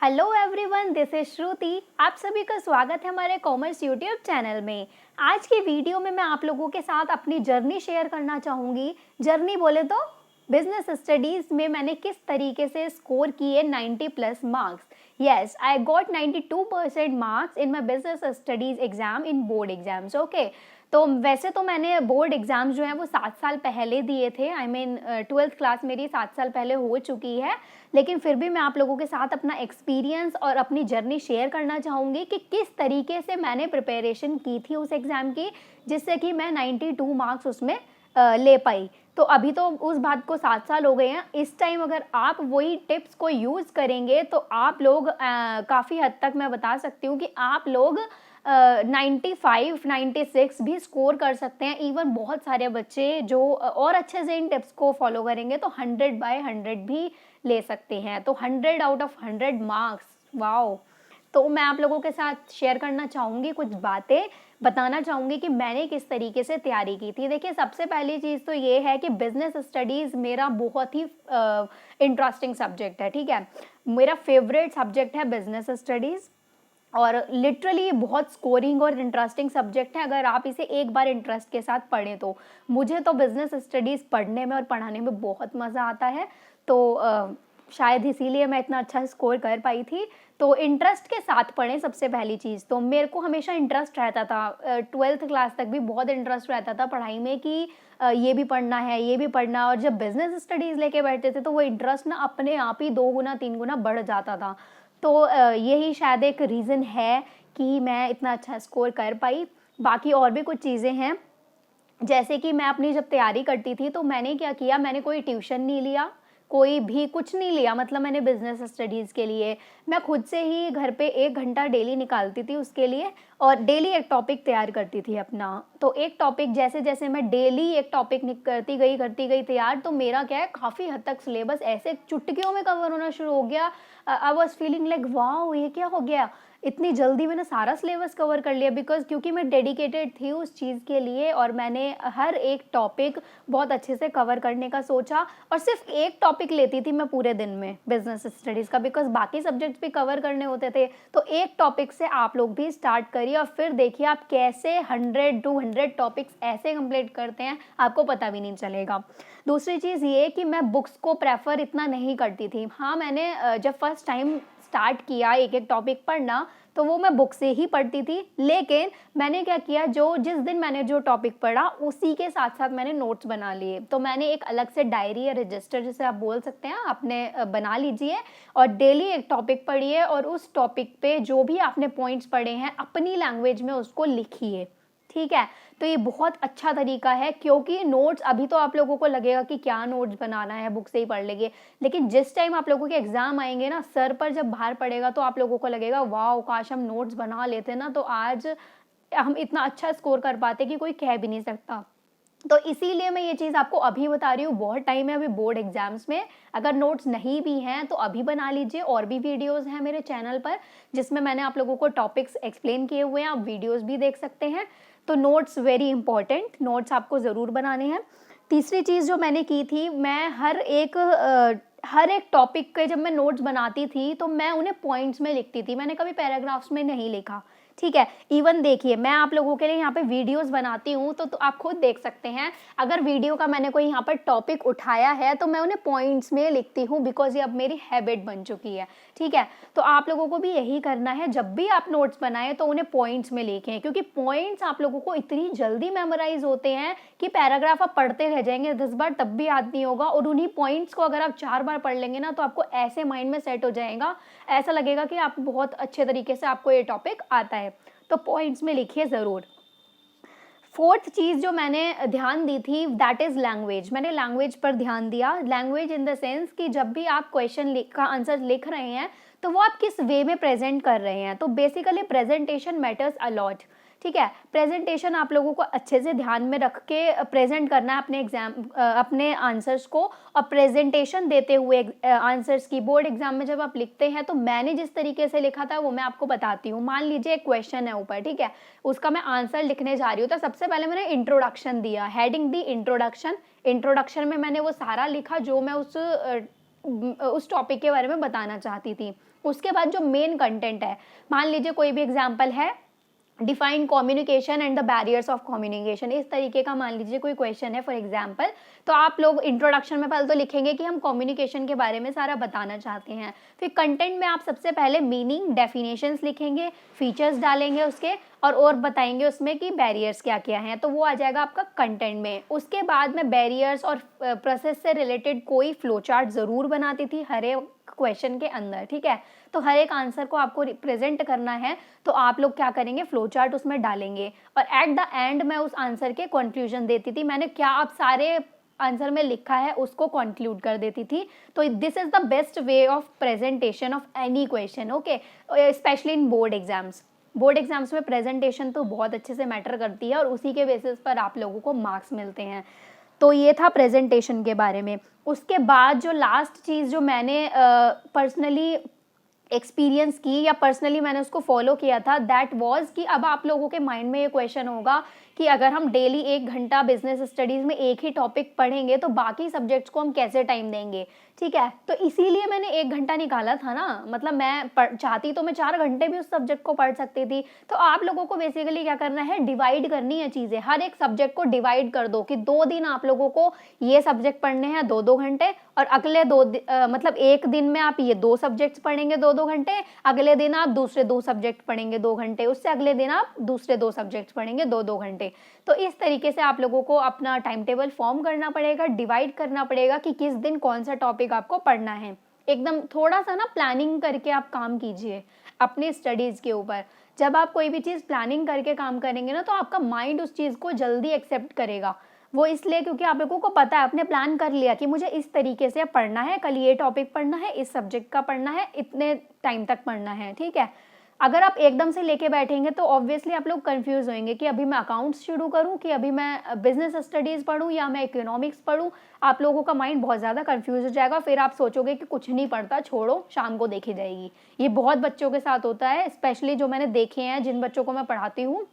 Hello everyone, this is श्रुति। आप सभी का स्वागत है हमारे कॉमर्स यूट्यूब चैनल में। आज की वीडियो में मैं आप लोगों के साथ अपनी जर्नी शेयर करना चाहूँगी। जर्नी बोले तो बिजनेस स्टडीज़ में मैंने किस तरीके से स्कोर किए 90 plus marks. Yes, I got 92% marks in my business studies exam in board exams. Okay, तो वैसे तो मैंने बोर्ड एग्ज़ाम्स जो हैं वो 7 साल पहले दिए थे। आई मीन 12th क्लास मेरी 7 साल पहले हो चुकी है, लेकिन फिर भी मैं आप लोगों के साथ अपना एक्सपीरियंस और अपनी जर्नी शेयर करना चाहूँगी कि किस तरीके से मैंने प्रिपरेशन की थी उस एग्ज़ाम की, जिससे कि मैं 92 मार्क्स उसमें ले पाई। तो अभी तो उस बात को 7 साल हो गए हैं। इस टाइम अगर आप वही टिप्स को यूज़ करेंगे तो आप लोग काफ़ी हद तक मैं बता सकती हूँ कि आप लोग 95 96 भी स्कोर कर सकते हैं। इवन बहुत सारे बच्चे जो और अच्छे से इन टिप्स को फॉलो करेंगे तो 100/100 भी ले सकते हैं। तो 100 आउट ऑफ 100 मार्क्स, वाओ। तो मैं आप लोगों के साथ शेयर करना चाहूँगी, कुछ बातें बताना चाहूँगी कि मैंने किस तरीके से तैयारी की थी। देखिए, सबसे पहली चीज़ तो ये है कि बिजनेस स्टडीज़ मेरा बहुत ही इंटरेस्टिंग सब्जेक्ट है। ठीक है, मेरा फेवरेट सब्जेक्ट है बिजनेस स्टडीज़ और लिटरली बहुत स्कोरिंग और इंटरेस्टिंग सब्जेक्ट है। अगर आप इसे एक बार इंटरेस्ट के साथ पढ़ें तो मुझे तो बिजनेस स्टडीज़ पढ़ने में और पढ़ाने में बहुत मज़ा आता है। तो शायद इसीलिए मैं इतना अच्छा स्कोर कर पाई थी। तो इंटरेस्ट के साथ पढ़ें, सबसे पहली चीज़ तो मेरे को हमेशा इंटरेस्ट रहता था। 12th क्लास तक भी बहुत इंटरेस्ट रहता था पढ़ाई में कि ये भी पढ़ना है, ये भी पढ़ना। और जब बिजनेस स्टडीज़ लेके बैठते थे तो वो इंटरेस्ट ना अपने आप ही 2 गुना 3 गुना बढ़ जाता था। तो यही शायद एक रीज़न है कि मैं इतना अच्छा स्कोर कर पाई। बाकी और भी कुछ चीज़ें हैं, जैसे कि मैं अपनी जब तैयारी करती थी तो मैंने क्या किया, मैंने कोई ट्यूशन नहीं लिया, कोई भी कुछ नहीं लिया। मतलब मैंने बिजनेस स्टडीज़ के लिए मैं खुद से ही घर पे 1 घंटा डेली निकालती थी उसके लिए और डेली एक टॉपिक तैयार करती थी अपना। तो एक टॉपिक जैसे-जैसे मैं डेली एक टॉपिक करती गई तैयार, तो मेरा क्या है, काफ़ी हद तक सिलेबस ऐसे चुटकियों में कवर होना शुरू हो गया। I was feeling like wow! ये क्या हो गया? इतनी जल्दी मैंने सारा सिलेबस कवर कर लिया, बिकॉज़ क्योंकि मैं डेडिकेटेड थी उस चीज़ के लिए और मैंने हर एक टॉपिक बहुत अच्छे से कवर करने का सोचा। और सिर्फ़ एक टॉपिक लेती थी मैं पूरे दिन में बिज़नेस स्टडीज़ का, बिकॉज़ बाकी सब्जेक्ट्स भी कवर करने होते थे। तो एक टॉपिक से आप लोग भी स्टार्ट करिए और फिर देखिए आप कैसे 100 टू 100 टॉपिक्स ऐसे कंप्लीट करते हैं, आपको पता भी नहीं चलेगा। दूसरी चीज़ ये कि मैं बुक्स को प्रेफ़र इतना नहीं करती थी। हाँ, मैंने जब फर्स्ट टाइम स्टार्ट किया एक-एक टॉपिक पढ़ना, तो वो मैं बुक से ही पढ़ती थी। लेकिन मैंने क्या किया, जो जिस दिन मैंने जो टॉपिक पढ़ा उसी के साथ-साथ मैंने नोट्स बना लिए। तो मैंने एक अलग से डायरी या रजिस्टर, जिसे आप बोल सकते हैं, आपने बना लीजिए और डेली एक टॉपिक पढ़िए और उस टॉपिक पे जो भी आपने पॉइंट्स पढ़े हैं अपनी लैंग्वेज में उसको लिखिए। ठीक है? तो ये बहुत अच्छा तरीका है, क्योंकि नोट्स अभी तो आप लोगों को लगेगा कि क्या नोट्स बनाना है, बुक से ही पढ़ लेंगे। लेकिन जिस टाइम आप लोगों के एग्ज़ाम आएँगे ना, सर पर जब भार पड़ेगा तो आप लोगों को लगेगा वाओ! काश हम नोट्स बना लेते ना, तो आज हम इतना अच्छा स्कोर कर पाते कि कोई कह भी नहीं सकता। तो इसीलिए मैं ये चीज़ आपको अभी बता रही हूँ। बहुत टाइम है अभी बोर्ड एग्जाम्स में। अगर नोट्स नहीं भी हैं तो अभी बना लीजिए। और भी वीडियोज़ हैं मेरे चैनल पर जिसमें मैंने आप लोगों को टॉपिक्स एक्सप्लेन किए हुए हैं, आप वीडियोज़ भी देख सकते हैं। तो नोट्स वेरी इंपॉर्टेंट, नोट्स आपको ज़रूर बनाने हैं। तीसरी चीज़ जो मैंने की थी, मैं हर एक टॉपिक के जब मैं नोट्स बनाती थी तो मैं उन्हें पॉइंट्स में लिखती थी। मैंने कभी पैराग्राफ्स में नहीं लिखा। ठीक है? इवन देखिए, मैं आप लोगों के लिए यहाँ पे वीडियोज़ बनाती हूँ तो आप खुद देख सकते हैं। अगर वीडियो का मैंने कोई यहाँ पर टॉपिक उठाया है तो मैं उन्हें पॉइंट्स में लिखती हूँ, बिकॉज़ ये अब मेरी हैबिट बन चुकी है। ठीक है? तो आप लोगों को भी यही करना है, जब भी आप नोट्स बनाएँ तो उन्हें पॉइंट्स में लिखें, क्योंकि पॉइंट्स आप लोगों को इतनी जल्दी मेमोराइज़ होते हैं कि पैराग्राफ आप पढ़ते रह जाएँगे 10 बार तब भी याद नहीं होगा। और उन्हीं पॉइंट्स को अगर आप 4 बार पढ़ लेंगे ना तो आपको ऐसे माइंड में सेट हो जाएगा, ऐसा लगेगा कि आप बहुत अच्छे तरीके से आपको ये टॉपिक आता है। तो पॉइंट्स में लिखिए ज़रूर। फोर्थ चीज़ जो मैंने ध्यान दी थी, दैट इज़ लैंग्वेज। मैंने लैंग्वेज पर ध्यान दिया। लैंग्वेज इन द सेंस कि जब भी आप क्वेश्चन का आंसर लिख रहे हैं तो वो आप किस वे में प्रेजेंट कर रहे हैं। तो basically presentation matters a lot. ठीक है? प्रेजेंटेशन आप लोगों को अच्छे से ध्यान में रख के प्रेजेंट करना है अपने आंसर्स को। और प्रेजेंटेशन देते हुए आंसर्स की बोर्ड एग्जाम में जब आप लिखते हैं तो मैंने जिस तरीके से लिखा था वो मैं आपको बताती हूँ। मान लीजिए एक क्वेश्चन है ऊपर, ठीक है, उसका मैं आंसर लिखने जा रही हूँ। तो सबसे पहले मैंने इंट्रोडक्शन दिया, हेडिंग दी इंट्रोडक्शन। इंट्रोडक्शन में मैंने वो सारा लिखा जो मैं उस टॉपिक के बारे में बताना चाहती थी। उसके बाद जो मेन कंटेंट है, मान लीजिए कोई भी एग्जाम्पल है, define communication and the barriers of communication, इस तरीके का मान लीजिए कोई क्वेश्चन है फॉर एग्जांपल, तो आप लोग इंट्रोडक्शन में पहले तो लिखेंगे कि हम कम्युनिकेशन के बारे में सारा बताना चाहते हैं। फिर कंटेंट में आप सबसे पहले मीनिंग, डेफिनेशंस लिखेंगे, फीचर्स डालेंगे उसके, और बताएंगे उसमें कि बैरियर्स क्या क्या हैं, तो वो आ जाएगा आपका कंटेंट में। उसके बाद में बैरियर्स और प्रोसेस से रिलेटेड कोई फ्लो चार्ट ज़रूर बनाती थी हर एक क्वेश्चन के अंदर, ठीक है। तो हर एक आंसर को आपको रिप्रेजेंट करना है, तो आप लोग क्या करेंगे, फ्लो चार्ट उसमें डालेंगे, और एट द एंड मैं उस आंसर के कंक्लूजन देती थी, मैंने क्या आप सारे आंसर में लिखा है उसको कंक्लूड कर देती थी। तो this is the best way of presentation of any question, okay, specially in board exams. Board exams में प्रेजेंटेशन तो बहुत अच्छे से मैटर करती है और उसी के बेसिस पर आप लोगों को मार्क्स मिलते हैं। तो ये था प्रेजेंटेशन के बारे में। उसके बाद जो लास्ट चीज़ जो मैंने पर्सनली एक्सपीरियंस की या पर्सनली मैंने उसको फॉलो किया था, दैट वाज कि अब आप लोगों के माइंड में ये क्वेश्चन होगा कि अगर हम डेली 1 घंटा बिजनेस स्टडीज़ में एक ही टॉपिक पढ़ेंगे तो बाकी सब्जेक्ट्स को हम कैसे टाइम देंगे, ठीक है। तो इसीलिए मैंने 1 घंटा निकाला था ना, मतलब मैं चाहती तो मैं 4 घंटे भी उस सब्जेक्ट को पढ़ सकती थी। तो आप लोगों को बेसिकली क्या करना है, डिवाइड करनी है चीज़ें, हर एक सब्जेक्ट को डिवाइड कर दो कि 2 दिन आप लोगों को ये सब्जेक्ट पढ़ने हैं 2-2 घंटे, और अगले मतलब एक दिन में आप ये 2 सब्जेक्ट्स पढ़ेंगे 2-2 घंटे, अगले दिन आप दूसरे 2 सब्जेक्ट पढ़ेंगे 2 घंटे, उससे अगले दिन आप दूसरे 2 सब्जेक्ट्स पढ़ेंगे 2-2 घंटे। तो इस तरीके से आप लोगों को अपना टाइम टेबल फॉर्म करना पड़ेगा, डिवाइड करना पड़ेगा कि किस दिन कौन सा टॉपिक आपको पढ़ना है। एकदम थोड़ा सा ना प्लानिंग करके आप काम कीजिए अपने स्टडीज़ के ऊपर। जब आप कोई भी चीज़ प्लानिंग करके काम करेंगे ना, तो आपका माइंड उस चीज़ को जल्दी एक्सेप्ट करेगा। वो इसलिए क्योंकि आप लोगों को पता है, आपने प्लान कर लिया कि मुझे इस तरीके से पढ़ना है, कल ये टॉपिक पढ़ना है, इस सब्जेक्ट का पढ़ना है, इतने टाइम तक पढ़ना है, ठीक है। अगर आप एकदम से लेके बैठेंगे तो ऑब्वियसली आप लोग कंफ्यूज होंगे कि अभी मैं अकाउंट्स शुरू करूं कि अभी मैं बिजनेस स्टडीज़ पढूं या मैं इकोनॉमिक्स पढूं। आप लोगों का माइंड बहुत ज़्यादा कंफ्यूज हो जाएगा, फिर आप सोचोगे कि कुछ नहीं पढ़ता, छोड़ो, शाम को देखी जाएगी। ये बहुत बच्चों के साथ होता है, स्पेशली जो मैंने देखे हैं, जिन बच्चों को मैं पढ़ाती हूँ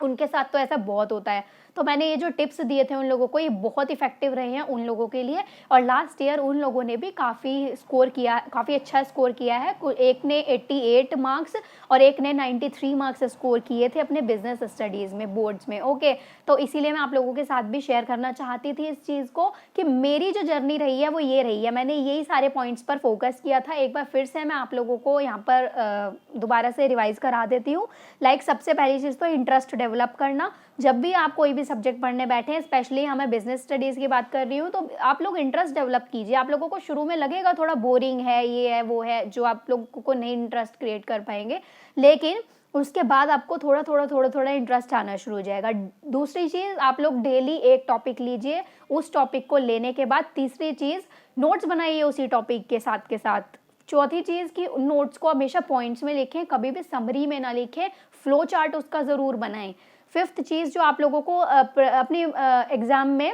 उनके साथ तो ऐसा बहुत होता है। तो मैंने ये जो टिप्स दिए थे उन लोगों को, ये बहुत इफेक्टिव रहे हैं उन लोगों के लिए, और लास्ट ईयर उन लोगों ने भी काफ़ी स्कोर किया, काफ़ी अच्छा स्कोर किया है। एक ने 88 मार्क्स और एक ने 93 मार्क्स स्कोर किए थे अपने बिजनेस स्टडीज़ में, बोर्ड्स में, ओके। तो इसीलिए मैं आप लोगों के साथ भी शेयर करना चाहती थी इस चीज़ को कि मेरी जो जर्नी रही है वो ये रही है। मैंने यही सारे पॉइंट्स पर फोकस किया था। एक बार फिर से मैं आप लोगों को यहाँ पर दोबारा से रिवाइज करा देती हूँ। लाइक सबसे पहली चीज़ तो इंटरेस्ट डेवलप करना। जब भी आप कोई भी सब्जेक्ट पढ़ने बैठे हैं, स्पेशली हमें बिजनेस स्टडीज़ की बात कर रही हूँ, तो आप लोग इंटरेस्ट डेवलप कीजिए। आप लोगों को शुरू में लगेगा थोड़ा बोरिंग है, ये है वो है, जो आप लोगों को नहीं इंटरेस्ट क्रिएट कर पाएंगे, लेकिन उसके बाद आपको थोड़ा थोड़ा इंटरेस्ट आना शुरू हो जाएगा। दूसरी चीज़, आप लोग डेली एक टॉपिक लीजिए, उस टॉपिक को लेने के बाद तीसरी चीज़, नोट्स बनाइए उसी टॉपिक के साथ। चौथी चीज़ कि नोट्स को हमेशा पॉइंट्स में लिखें, कभी भी समरी में ना लिखें, फ्लो चार्ट उसका ज़रूर बनाएं। फिफ्थ चीज़ जो आप लोगों को अपनी एग्ज़ाम में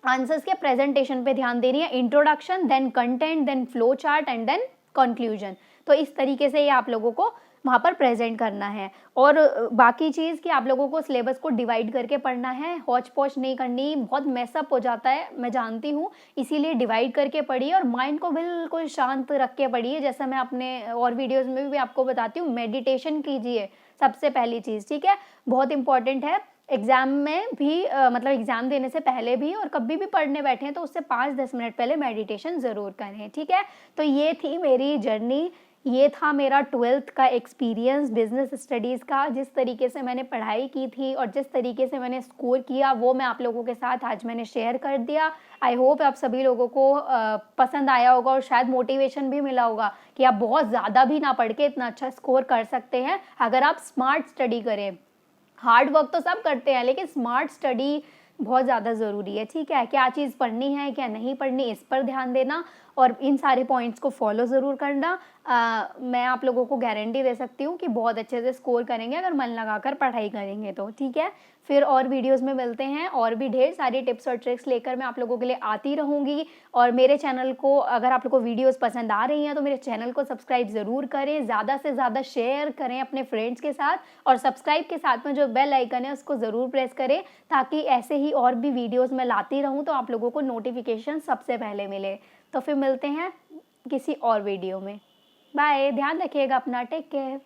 आंसर्स के प्रेजेंटेशन पे ध्यान देनी है, introduction, then content, then flow chart and then conclusion. तो इस तरीके से ये आप लोगों को वहाँ पर प्रेजेंट करना है। और बाकी चीज़ कि आप लोगों को सिलेबस को डिवाइड करके पढ़ना है, हौच पौच नहीं करनी, बहुत मैसअप हो जाता है, मैं जानती हूँ, इसीलिए डिवाइड करके पढ़िए और माइंड को बिल्कुल शांत रख के पढ़िए। जैसा मैं अपने और वीडियोज़ में भी आपको बताती हूँ, मेडिटेशन कीजिए सबसे पहली चीज़, ठीक है, बहुत इंपॉर्टेंट है। एग्ज़ाम में भी मतलब एग्ज़ाम देने से पहले भी और कभी भी पढ़ने बैठे हैं तो उससे 5-10 मिनट पहले मेडिटेशन ज़रूर करें, ठीक है। तो ये थी मेरी जर्नी, ये था मेरा 12th का एक्सपीरियंस बिजनेस स्टडीज़ का। जिस तरीके से मैंने पढ़ाई की थी और जिस तरीके से मैंने स्कोर किया, वो मैं आप लोगों के साथ आज मैंने शेयर कर दिया। आई होप आप सभी लोगों को पसंद आया होगा और शायद मोटिवेशन भी मिला होगा कि आप बहुत ज़्यादा भी ना पढ़ के इतना अच्छा स्कोर कर सकते हैं अगर आप स्मार्ट स्टडी करें। हार्ड वर्क तो सब करते हैं, लेकिन स्मार्ट स्टडी बहुत ज़्यादा ज़रूरी है, ठीक है। क्या चीज़ पढ़नी है, क्या नहीं पढ़नी, इस पर ध्यान देना और इन सारे पॉइंट्स को फॉलो ज़रूर करना। मैं आप लोगों को गारंटी दे सकती हूँ कि बहुत अच्छे से स्कोर करेंगे अगर मन लगाकर पढ़ाई करेंगे तो, ठीक है। फिर और वीडियोस में मिलते हैं, और भी ढेर सारी टिप्स और ट्रिक्स लेकर मैं आप लोगों के लिए आती रहूँगी। और मेरे चैनल को, अगर आप लोगों को वीडियोस पसंद आ रही हैं तो मेरे चैनल को सब्सक्राइब ज़रूर करें, ज़्यादा से ज़्यादा शेयर करें अपने फ्रेंड्स के साथ, और सब्सक्राइब के साथ में जो बेल आइकन है उसको ज़रूर प्रेस करें, ताकि ऐसे ही और भी वीडियोज़ मैं लाती रहूँ तो आप लोगों को नोटिफिकेशन सबसे पहले मिले। तो फिर मिलते हैं किसी और वीडियो में। बाय, ध्यान रखिएगा अपना, टेक केयर।